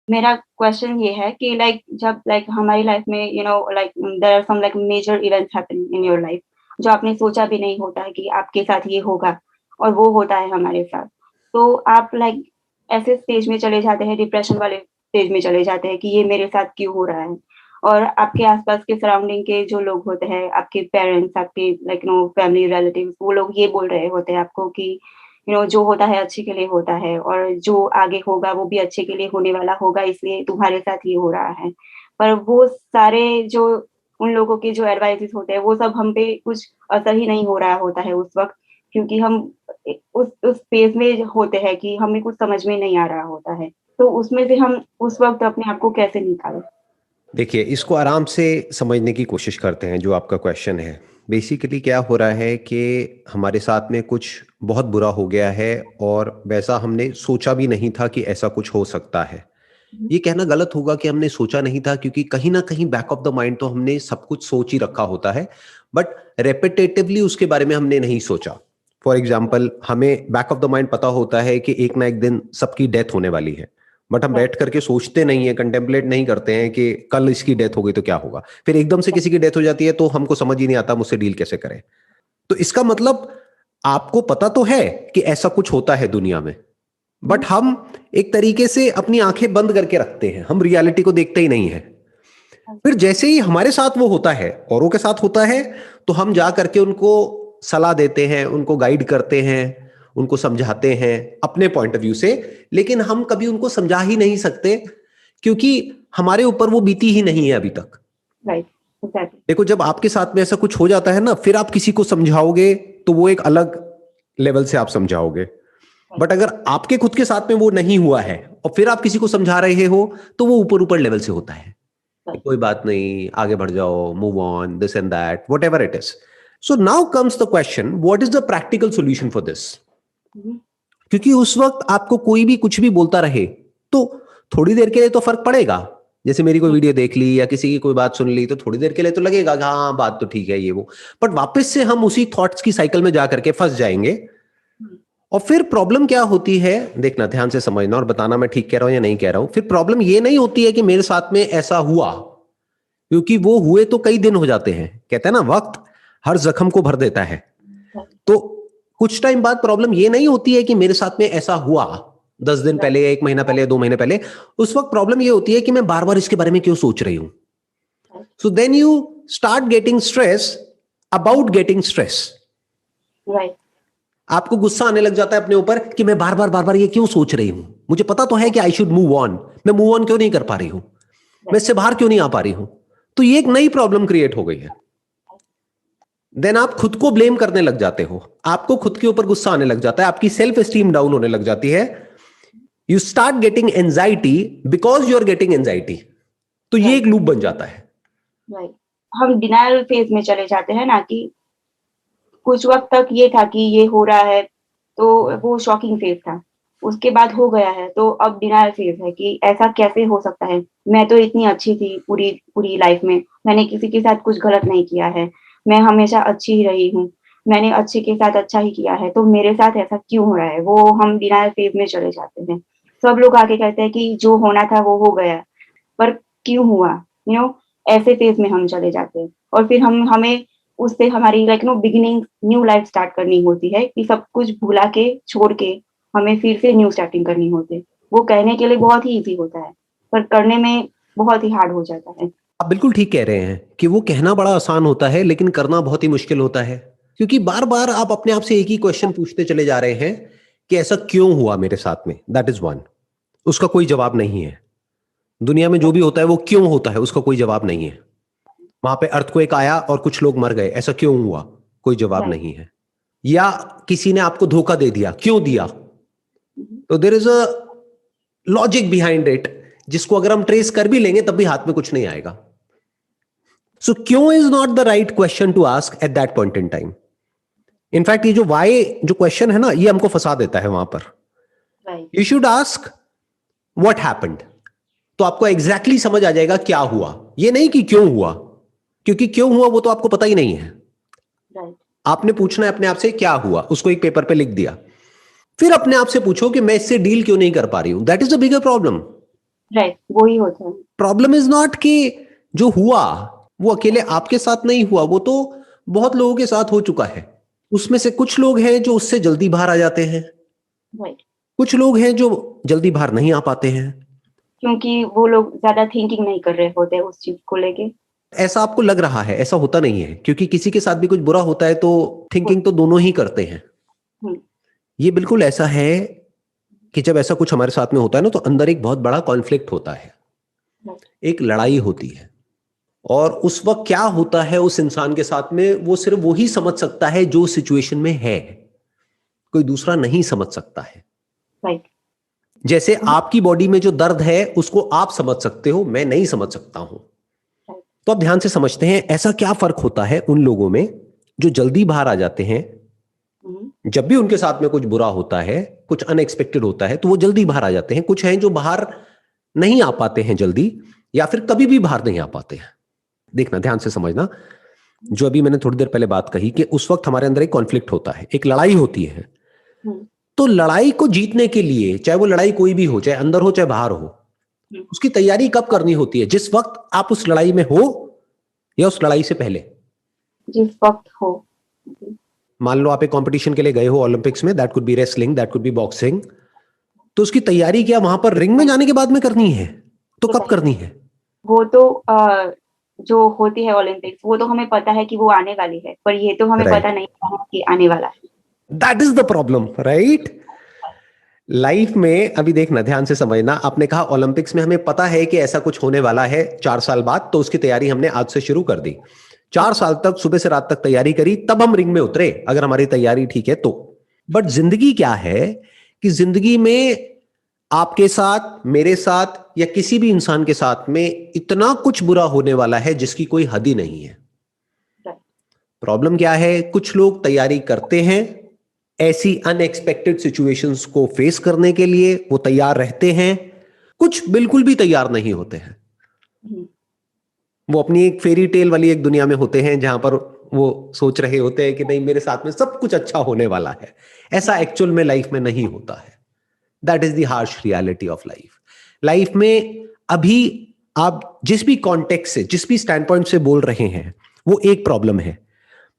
मेरा क्वेश्चन ये है कि जब हमारी लाइफ में there are some major events happen in your life, जो आपने सोचा भी नहीं होता है कि आपके साथ ये होगा, और वो होता है हमारे साथ। तो आप ऐसे स्टेज में चले जाते हैं, डिप्रेशन वाले स्टेज में चले जाते हैं कि ये मेरे साथ क्यों हो रहा है। और आपके आसपास के सराउंडिंग के जो लोग होते हैं, आपके पेरेंट्स, आपके फैमिली रिलेटिव्स, वो लोग ये बोल रहे होते हैं आपको कि जो होता है अच्छे के लिए होता है, और जो आगे होगा वो भी अच्छे के लिए होने वाला होगा, इसलिए तुम्हारे साथ ये हो रहा है। पर वो सारे जो उन लोगों के जो एडवाइसेस होते हैं, वो सब हम पे कुछ असर ही नहीं हो रहा होता है उस वक़्त, क्योंकि हम उस फेज़ में होते हैं कि हमें कुछ समझ में नहीं आ रहा होता है। तो उसमें से हम उस वक़्त अपने आप को कैसे निकालें? देखिए, इसको आराम से समझने की कोशिश करते हैं जो आपका क्वेश्चन है। बेसिकली क्या हो रहा है कि हमारे साथ में कुछ बहुत बुरा हो गया है और वैसा हमने सोचा भी नहीं था कि ऐसा कुछ हो सकता है। हुँ, ये कहना गलत होगा कि हमने सोचा नहीं था, क्योंकि कहीं न कहीं बैक ऑफ द माइंड तो हमने सब कुछ सोच ही रखा होता है, बट रिपिटेटिवली उसके बारे में हमने नहीं सोचा। फॉर एग्ज़ाम्पल, हमें बैक ऑफ द माइंड पता होता है कि एक ना एक दिन सबकी डेथ होने वाली है, बट हम राइट, बैठ करके सोचते नहीं है, कंटेम्पलेट नहीं करते हैं कि कल इसकी डेथ हो गई तो क्या होगा। फिर एकदम से किसी की डेथ हो जाती है तो हमको समझ ही नहीं आता हम उससे डील कैसे करें। तो इसका मतलब आपको पता तो है कि ऐसा कुछ होता है दुनिया में, हुँ, बट हम एक तरीके से अपनी आंखें बंद करके रखते हैं, हम रियलिटी को देखते ही नहीं है। फिर जैसे ही हमारे साथ वो होता है, औरों के साथ होता है, तो हम जा करके उनको सलाह देते हैं, उनको गाइड करते हैं, उनको समझाते हैं अपने पॉइंट ऑफ व्यू से। लेकिन हम कभी उनको समझा ही नहीं सकते, क्योंकि हमारे ऊपर वो बीती ही नहीं है अभी तक। राइट, एग्ज़ैक्टली, देखो, जब आपके साथ में ऐसा कुछ हो जाता है ना, फिर आप किसी को समझाओगे तो वो एक अलग लेवल से आप समझाओगे। राइट, बट अगर आपके खुद के साथ में वो नहीं हुआ है और फिर आप किसी को समझा रहे हो, तो वो ऊपर ऊपर लेवल से होता है कि राइट, कोई बात नहीं, आगे बढ़ जाओ, move on, this and that, whatever it is. So now comes the question, what is the practical solution for this. हुँ, क्योंकि उस वक्त आपको कोई भी कुछ भी बोलता रहे तो थोड़ी देर के लिए तो फर्क पड़ेगा। जैसे मेरी कोई हुँ, वीडियो देख ली या किसी की कोई बात सुन ली, तो थोड़ी देर के लिए तो लगेगा कि हाँ, बात तो ठीक है ये वो। बट वापस से हम उसी थॉट्स की साइकिल में जाकर के फंस जाएंगे। हुँ, और फिर प्रॉब्लम क्या होती है, देखना, ध्यान से समझना और बताना मैं ठीक कह रहा हूं या नहीं कह रहा हूं। फिर प्रॉब्लम ये नहीं होती है कि मेरे साथ में ऐसा हुआ, क्योंकि वो हुए तो कई दिन हो जाते हैं। कहते हैं ना, वक्त हर जख्म को भर देता है। राइट, तो कुछ टाइम बाद प्रॉब्लम ये नहीं होती है कि मेरे साथ में ऐसा हुआ 10 दिन राइट, पहले या 1 महीना पहले या 2 महीने पहले। उस वक्त प्रॉब्लम ये होती है कि मैं बार बार इसके बारे में क्यों सोच रही हूं। Right, so then you start getting stress about getting stress. Right, आपको गुस्सा आने लग जाता है अपने ऊपर कि मैं बार बार ये क्यों सोच रही हूं। मुझे पता तो है कि आई शुड मूव ऑन, मैं मूव ऑन क्यों नहीं कर पा रही हूं, मैं राइट, इससे बाहर क्यों नहीं आ पा रही हूं। तो ये एक नई प्रॉब्लम क्रिएट हो गई है। देन आप खुद को ब्लेम करने लग जाते हो, आपको खुद के ऊपर गुस्सा आने लग जाता है, आपकी सेल्फ एस्टीम डाउन होने लग जाती है। You start getting anxiety because you are getting anxiety. तो ये राइट, एक लूप बन जाता है। राइट। हम डिनायल फेज़ में चले जाते हैं ना, कि कुछ वक़्त तक ये था कि ये हो रहा है, तो वो शॉकिंग फ़ेज़ था। उसके बाद हो गया है, तो अब डिनायल फ़ेज़ है कि ऐसा कैसे हो सकता है? मैं तो इतनी अच्छी थी पूरी पूरी लाइफ़ में, मैंने किसी के साथ कुछ गलत नहीं किया है, मैं हमेशा अच्छी ही रही हूँ, मैंने अच्छे के साथ अच्छा ही किया है, तो मेरे साथ ऐसा क्यों हो रहा है? वो हम डिनायल फ़ेज़ में चले जाते हैं। सब लोग आके कहते हैं कि जो होना था वो हो गया, पर क्यों हुआ? यू नो ऐसे फ़ेज़ में हम चले जाते हैं, और फिर हमें उससे हमारी बिगिनिंग न्यू लाइफ़ स्टार्ट करनी होती है, कि सब कुछ भुला के, छोड़ के हमें फिर से न्यू स्टार्टिंग करनी होती है। वो कहने के लिए बहुत ही ईज़ी होता है, पर करने में बहुत ही हार्ड हो जाता है। आप बिल्कुल ठीक कह रहे हैं कि वो कहना बड़ा आसान होता है लेकिन करना बहुत ही मुश्किल होता है, क्योंकि बार बार आप अपने आप से एक ही क्वेश्चन पूछते चले जा रहे हैं कि ऐसा क्यों हुआ मेरे साथ में। That is one. उसका कोई जवाब नहीं है। दुनिया में जो भी होता है वो क्यों होता है, उसका कोई जवाब नहीं है। वहां पे अर्थक्वेक आया और कुछ लोग मर गए, ऐसा क्यों हुआ, कोई जवाब राइट। नहीं है। या किसी ने आपको धोखा दे दिया, क्यों दिया। हुँ, हुँ। तो there is a logic behind it, जिसको अगर हम ट्रेस कर भी लेंगे तब भी हाथ में कुछ नहीं आएगा। सो क्यों is not the right question to ask at that point in time. In fact ये जो वाई जो क्वेश्चन है ना, ये हमको फंसा देता है वहां पर। Right, you should ask what happened. तो आपको एग्जैक्टली exactly समझ आ जाएगा क्या हुआ, ये नहीं कि क्यों हुआ, क्योंकि क्यों हुआ वो तो आपको पता ही नहीं है। राइट, आपने पूछना है अपने आप से क्या हुआ, उसको एक पेपर पे लिख दिया। फिर अपने आप से पूछो कि मैं इससे डील क्यों नहीं कर पा रही हूं। That is the bigger problem. Right, वो ही होता है। प्रॉब्लम इज नॉट कि जो हुआ वो अकेले आपके साथ नहीं हुआ, वो तो बहुत लोगों के साथ हो चुका है। उसमें से कुछ लोग हैं जो उससे जल्दी बाहर आ जाते हैं, राइट, कुछ लोग हैं जो जल्दी बाहर नहीं आ पाते हैं। क्योंकि वो लोग ज़्यादा थिंकिंग नहीं कर रहे होते उस चीज़ को लेके। ऐसा आपको लग रहा है, ऐसा होता नहीं है, क्योंकि किसी के साथ भी कुछ बुरा होता है तो थिंकिंग तो दोनों ही करते हैं। हुँ, ये बिल्कुल ऐसा है कि जब ऐसा कुछ हमारे साथ में होता है ना, तो अंदर एक बहुत बड़ा कॉन्फ्लिक्ट होता है, राइट, एक लड़ाई होती है। और उस वक्त क्या होता है उस इंसान के साथ में, वो सिर्फ वो ही समझ सकता है जो सिचुएशन में है, कोई दूसरा नहीं समझ सकता है। राइट, जैसे हुँ, आपकी बॉडी में जो दर्द है उसको आप समझ सकते हो, मैं नहीं समझ सकता हूं। राइट, तो अब ध्यान से समझते हैं ऐसा क्या फर्क होता है उन लोगों में जो जल्दी बाहर आ जाते हैं। हुँ, जब भी उनके साथ में कुछ बुरा होता है, कुछ अनएक्सपेक्टेड होता है, तो वो जल्दी बाहर आ जाते हैं। कुछ हैं जो बाहर नहीं आ पाते हैं जल्दी, या फिर कभी भी बाहर नहीं आ पाते हैं। देखना, ध्यान से समझना, जो अभी मैंने थोड़ी देर पहले बात कही कि उस वक्त हमारे अंदर एक कॉन्फ्लिक्ट होता है, एक लड़ाई होती है। हुँ, तो लड़ाई को जीतने के लिए, चाहे वो लड़ाई कोई भी हो, चाहे अंदर हो चाहे बाहर हो, हुँ, उसकी तैयारी कब करनी होती है? जिस वक्त आप उस लड़ाई में हो, या उस लड़ाई से पहले? जिस वक़्त हो। जी, मान लो आप एक कंपटीशन के लिए गए हो ओलंपिक्स में, that could be wrestling, that could be boxing. तो उसकी तैयारी क्या वहां पर रिंग में राइट, जाने के बाद में करनी है? तो कब राइट। करनी है? वो तो जो होती है ओलंपिक्स, वो तो हमें पता है कि वो आने वाली है, पर ये तो हमें पता राइट, नहीं है कि आने वाला है। That is the problem, right. Life में अभी देखना, ध्यान से समझना, आपने कहा ओलंपिक्स में हमें पता है कि ऐसा कुछ होने वाला है 4 साल बाद, तो उसकी तैयारी हमने आज से शुरू कर दी। 4 साल तक सुबह से रात तक तैयारी करी, तब हम रिंग में उतरे, अगर हमारी तैयारी ठीक है तो। बट जिंदगी क्या है कि जिंदगी में आपके साथ, मेरे साथ, या किसी भी इंसान के साथ में इतना कुछ बुरा होने वाला है जिसकी कोई हद ही नहीं है। राइट, प्रॉब्लम क्या है, कुछ लोग तैयारी करते हैं ऐसी अनएक्सपेक्टेड सिचुएशंस को फेस करने के लिए, वो तैयार रहते हैं। कुछ बिल्कुल भी तैयार नहीं होते हैं, हुँ, वो अपनी एक फेरी टेल वाली एक दुनिया में होते हैं जहां पर वो सोच रहे होते हैं कि नहीं, मेरे साथ में सब कुछ अच्छा होने वाला है। ऐसा एक्चुअल में लाइफ में नहीं होता है। That is the harsh reality of life. Life में अभी आप जिस भी कॉन्टेक्स्ट से, जिस भी स्टैंड पॉइंट से बोल रहे हैं, वो एक प्रॉब्लम है।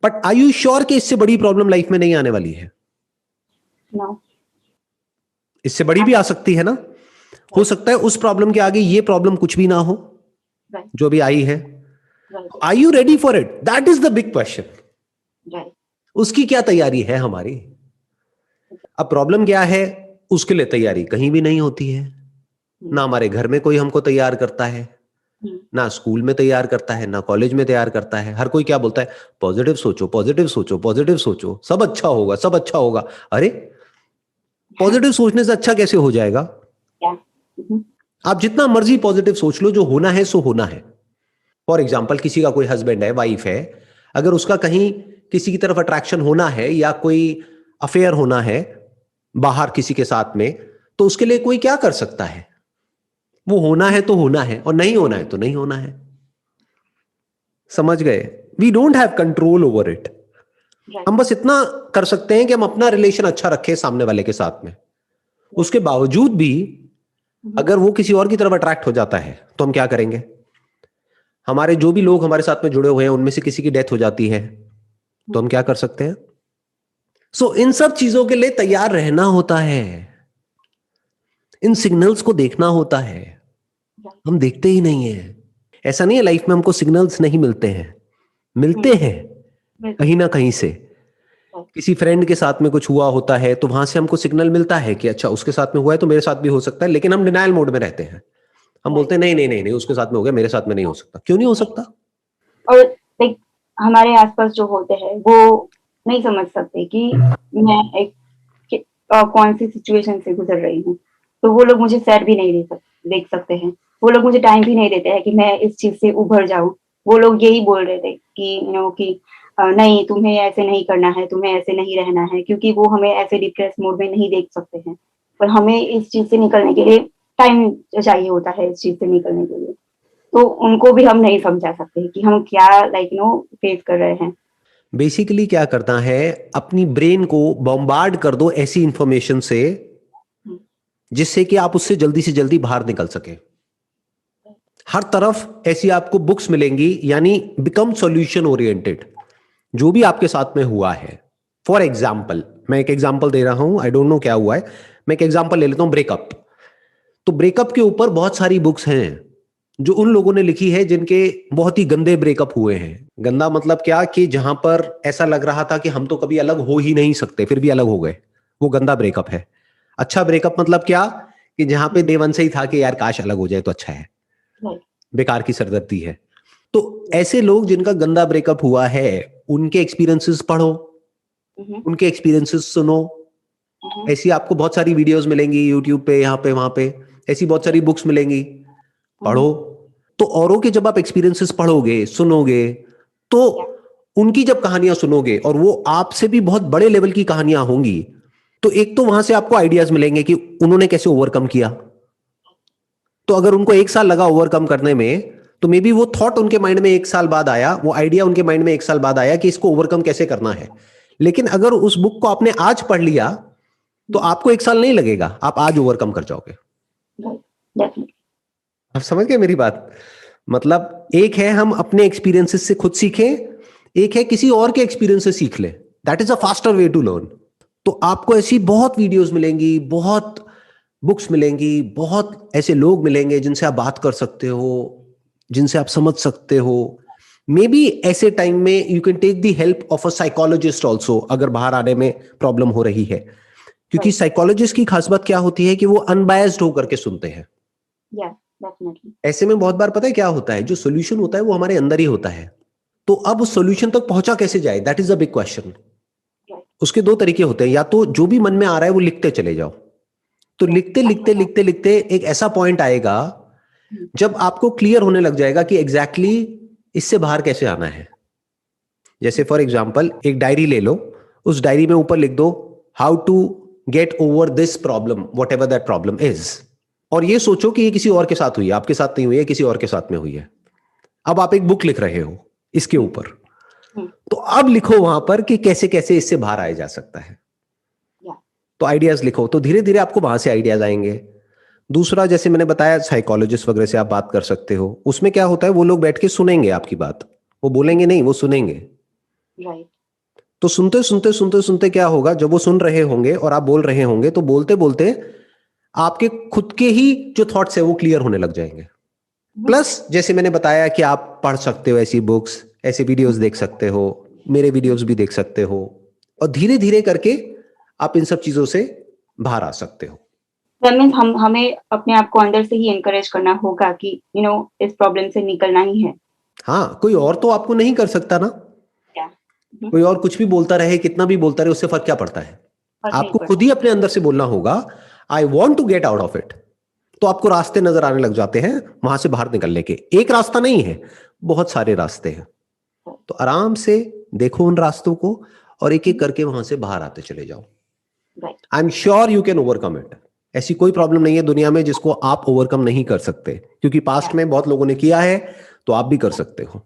बट आर यू श्योर कि इससे बड़ी प्रॉब्लम लाइफ में नहीं आने वाली है? नो, इससे बड़ी भी आ सकती है ना। हो राइट, सकता है उस प्रॉब्लम के आगे ये प्रॉब्लम कुछ भी ना हो राइट, जो भी आई है। Right, are you ready for it? That is the big question. Right, उसकी क्या तैयारी है हमारी? अब प्रॉब्लम क्या है, उसके लिए तैयारी कहीं भी नहीं होती है। हुँ, ना हमारे घर में कोई हमको तैयार करता है, हुँ, ना स्कूल में तैयार करता है, ना कॉलेज में तैयार करता है। हर कोई क्या बोलता है, पॉजिटिव सोचो, पॉजिटिव सोचो, पॉजिटिव सोचो, सब अच्छा होगा, सब अच्छा होगा। अरे, पॉजिटिव सोचने से अच्छा कैसे हो जाएगा? या हुँ, आप जितना मर्जी पॉजिटिव सोच लो, जो होना है सो होना है। फॉर एग्जाम्पल, किसी का कोई हस्बैंड है, वाइफ है, अगर उसका कहीं किसी की तरफ अट्रैक्शन होना है या कोई अफेयर होना है बाहर किसी के साथ में, तो उसके लिए कोई क्या कर सकता है? वो होना है तो होना है, और नहीं होना है तो नहीं होना है। समझ गए? We don't have control over it. Right, हम बस इतना कर सकते हैं कि हम अपना रिलेशन अच्छा रखें सामने वाले के साथ में। राइट, उसके बावजूद भी हुँ, अगर वो किसी और की तरफ अट्रैक्ट हो जाता है तो हम क्या करेंगे? हमारे जो भी लोग हमारे साथ में जुड़े हुए हैं उनमें से किसी की डेथ हो जाती है तो हुँ, हम क्या कर सकते हैं? सो इन सब चीजों के लिए तैयार रहना होता है, इन सिग्नल्स को देखना होता है। राइट, हम देखते ही नहीं है। ऐसा नहीं है लाइफ में हमको सिग्नल्स नहीं मिलते हैं, मिलते हुँ, हैं बिल्कुल, कहीं ना कहीं से। राइट, किसी फ्रेंड के साथ में कुछ हुआ होता है तो वहां से हमको सिग्नल मिलता है कि अच्छा, उसके साथ में हुआ है तो मेरे साथ भी हो सकता है, लेकिन हम डिनायल मोड में रहते हैं। हम राइट, बोलते हैं नहीं नहीं नहीं नहीं, उसके साथ में हो गया, मेरे साथ में नहीं हो सकता। क्यों नहीं हो नहीं, सकता? और लाइक हमारे आस-पास जो होते हैं, वो नहीं समझ सकते कि मैं एक कि कौन-सी सिचुएशन से गुज़र रही हूँ। तो वो लोग मुझे सैड भी नहीं देख सकते हैं। वो लोग मुझे टाइम भी नहीं देते हैं कि मैं इस चीज़ से उभर जाऊँ। वो लोग यही बोल रहे थे कि कि नहीं, तुम्हें ऐसे नहीं करना है, तुम्हें ऐसे नहीं रहना है, क्योंकि वो हमें ऐसे डिप्रेस मोड में नहीं देख सकते हैं। पर हमें इस चीज़ से निकलने के लिए टाइम चाहिए होता है, इस चीज़ से निकलने के लिए। तो उनको भी हम नहीं समझा सकते कि हम क्या फेस कर रहे हैं। बेसिकली क्या करना है, अपनी ब्रेन को बॉम्बार्ड कर दो ऐसी इंफॉर्मेशन से हुँ, जिससे कि आप उससे जल्दी से जल्दी बाहर निकल सके। हर तरफ ऐसी आपको बुक्स मिलेंगी, यानी बिकम सॉल्यूशन ओरिएंटेड, जो भी आपके साथ में हुआ है। फॉर एग्जाम्पल, मैं एक एग्जाम्पल दे रहा हूं, आई डोंट नो क्या हुआ है, मैं एक एग्जाम्पल ले लेता हूं, ब्रेकअप। तो ब्रेकअप के ऊपर बहुत सारी बुक्स हैं जो उन लोगों ने लिखी है जिनके बहुत ही गंदे ब्रेकअप हुए हैं। गंदा मतलब क्या, कि जहां पर ऐसा लग रहा था कि हम तो कभी अलग हो ही नहीं सकते, फिर भी अलग हो गए, वो गंदा ब्रेकअप है। अच्छा ब्रेकअप मतलब क्या, कि जहां पे डे वन से ही था कि यार काश अलग हो जाए तो अच्छा है, बेकार की सरदर्दी है। तो ऐसे लोग जिनका गंदा ब्रेकअप हुआ है, उनके एक्सपीरियंसेस पढ़ो, उनके एक्सपीरियंसेस सुनो। ऐसी आपको बहुत सारी वीडियोस मिलेंगी यूट्यूब पे, यहाँ पे वहां पे, ऐसी बहुत सारी बुक्स मिलेंगी, पढ़ो। तो औरों के जब आप एक्सपीरियंसेस पढ़ोगे, सुनोगे, तो उनकी जब कहानियां सुनोगे और वो आपसे भी बहुत बड़े लेवल की कहानियां होंगी, तो एक तो वहां से आपको आइडियाज मिलेंगे कि उन्होंने कैसे ओवरकम किया। तो अगर उनको 1 साल लगा ओवरकम करने में, तो मे बी वो थॉट उनके माइंड में 1 साल बाद आया, वो आइडिया उनके माइंड में 1 साल बाद आया कि इसको ओवरकम कैसे करना है। लेकिन अगर उस बुक को आपने आज पढ़ लिया, तो आपको 1 साल नहीं लगेगा, आप आज ओवरकम कर जाओगे। आप समझ गए मेरी बात? मतलब एक है हम अपने एक्सपीरियंसेस से खुद सीखें, एक है किसी और के एक्सपीरियंस से सीख लें। That is a faster way to learn. तो आपको ऐसी बहुत वीडियोस मिलेंगी, बहुत बुक्स मिलेंगी, बहुत ऐसे लोग मिलेंगे जिनसे आप बात कर सकते हो, जिनसे आप समझ सकते हो। मे बी ऐसे टाइम में you can take the help of a psychologist also, अगर बाहर आने में प्रॉब्लम हो रही है। क्योंकि साइकोलॉजिस्ट की खास बात क्या होती है कि वो अनबायस्ड होकर के सुनते हैं। ऐसे में बहुत बार पता है क्या होता है, जो सोल्यूशन होता है वो हमारे अंदर ही होता है। तो अब उस सोल्यूशन तक पहुंचा कैसे जाए, that is a big question. उसके दो तरीके होते हैं, या तो जो भी मन में आ रहा है वो लिखते चले जाओ। तो लिखते लिखते लिखते लिखते एक ऐसा पॉइंट आएगा जब आपको क्लियर होने लग जाएगा कि एग्जैक्टली इससे बाहर कैसे आना है। जैसे फॉर एग्जाम्पल एक डायरी ले लो, उस डायरी में ऊपर लिख दो how to get over this problem, whatever that problem is. और ये सोचो कि ये किसी और के साथ हुई है, आपके साथ नहीं हुई है, किसी और के साथ में हुई है। अब आप एक बुक लिख रहे हो इसके ऊपर, तो अब लिखो वहां पर कि कैसे कैसे इससे बाहर आया जा सकता है। तो आइडियाज लिखो, तो धीरे धीरे आपको वहां से आइडियाज आएंगे। दूसरा, जैसे मैंने बताया, साइकोलॉजिस्ट वगैरह से आप बात कर सकते हो। उसमें क्या होता है, वो लोग बैठ के सुनेंगे आपकी बात, वो बोलेंगे नहीं, वो सुनेंगे। तो सुनते सुनते सुनते सुनते क्या होगा, जब वो सुन रहे होंगे और आप बोल रहे होंगे, तो बोलते बोलते आपके खुद के ही जो थॉट्स है वो क्लियर होने लग जाएंगे। प्लस जैसे मैंने बताया कि आप पढ़ सकते हो ऐसी बुक्स, ऐसे वीडियोस देख सकते हो, मेरे वीडियोस भी देख सकते हो, और धीरे धीरे करके आप इन सब चीजों से बाहर आ सकते हो। मीन्स हमें अपने आप को अंदर से ही एनकरेज करना होगा कि इस प्रॉब्लम से निकलना ही है। हाँ, कोई और तो आपको नहीं कर सकता ना। कोई और कुछ भी बोलता रहे, कितना भी बोलता रहे, उससे फर्क क्या पड़ता है। आपको खुद ही अपने अंदर से बोलना होगा I want to get out of it. तो आपको रास्ते नजर आने लग जाते हैं वहां से बाहर निकलने के। एक रास्ता नहीं है, बहुत सारे रास्ते हैं। तो आराम से देखो उन रास्तों को और एक एक करके वहां से बाहर आते चले जाओ। I am sure you can overcome it. ऐसी कोई प्रॉब्लम नहीं है दुनिया में जिसको आप ओवरकम नहीं कर सकते, क्योंकि पास्ट में बहुत लोगों ने किया है, तो आप भी कर सकते हो।